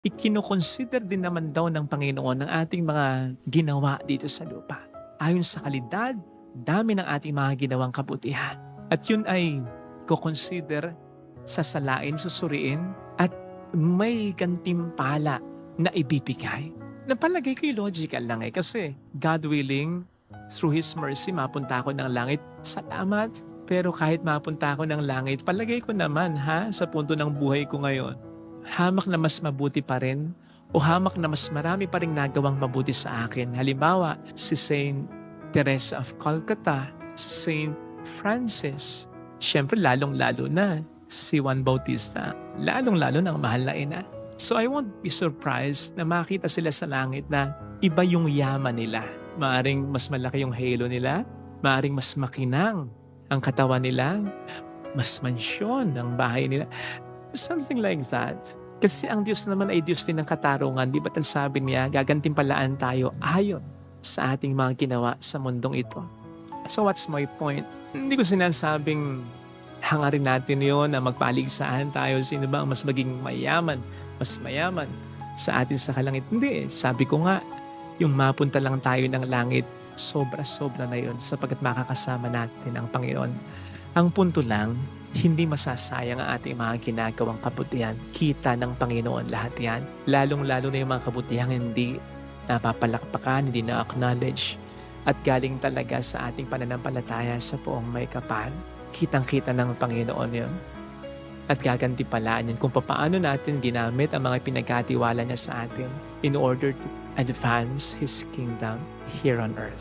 Ikino-consider din naman daw ng Panginoon ang ating mga ginawa dito sa lupa. Ayon sa kalidad, dami ng ating mga ginawang kabutihan. At yun ay ko-consider, sasalain, susuriin, at may gantimpala na ibibigay. Napalagay ko'y logical lang kasi God willing, through His mercy, mapunta ako ng langit. Salamat. Pero kahit mapunta ako ng langit, palagay ko naman sa punto ng buhay ko ngayon, hamak na mas mabuti pa rin o hamak na mas marami pa rin nagawang mabuti sa akin. Halimbawa, si Saint Teresa of Calcutta, si Saint Francis, syempre lalong-lalo na si Juan Bautista, lalong-lalo ng mahal na ina. So I won't be surprised na makita sila sa langit na iba yung yaman nila. Maaring mas malaki yung halo nila, maaring mas makinang ang katawan nila, mas mansyon ang bahay nila. Something like that. Kasi ang Diyos naman ay Diyos din ng katarungan. Di ba't ang sabi niya, gagantimpalaan tayo ayon sa ating mga ginawa sa mundong ito. So what's my point? Hindi ko sinasabing hangarin natin yon na magpaligsahan tayo. Sino ba ang mas maging mayaman sa atin sa kalangit? Hindi. Sabi ko nga, yung mapunta lang tayo ng langit, sobra-sobra na yun sapagkat makakasama natin ang Panginoon. Ang punto lang, hindi masasayang ang ating mga ginagawang kabutihan. Kita ng Panginoon lahat yan. Lalong-lalo na yung mga kabutihan hindi napapalakpakan, hindi na-acknowledge. At galing talaga sa ating pananampalataya sa poong may kapal. Kitang-kita ng Panginoon yun. At gagantipalaan yan kung paano natin ginamit ang mga pinagkatiwala niya sa atin in order to advance His kingdom here on earth.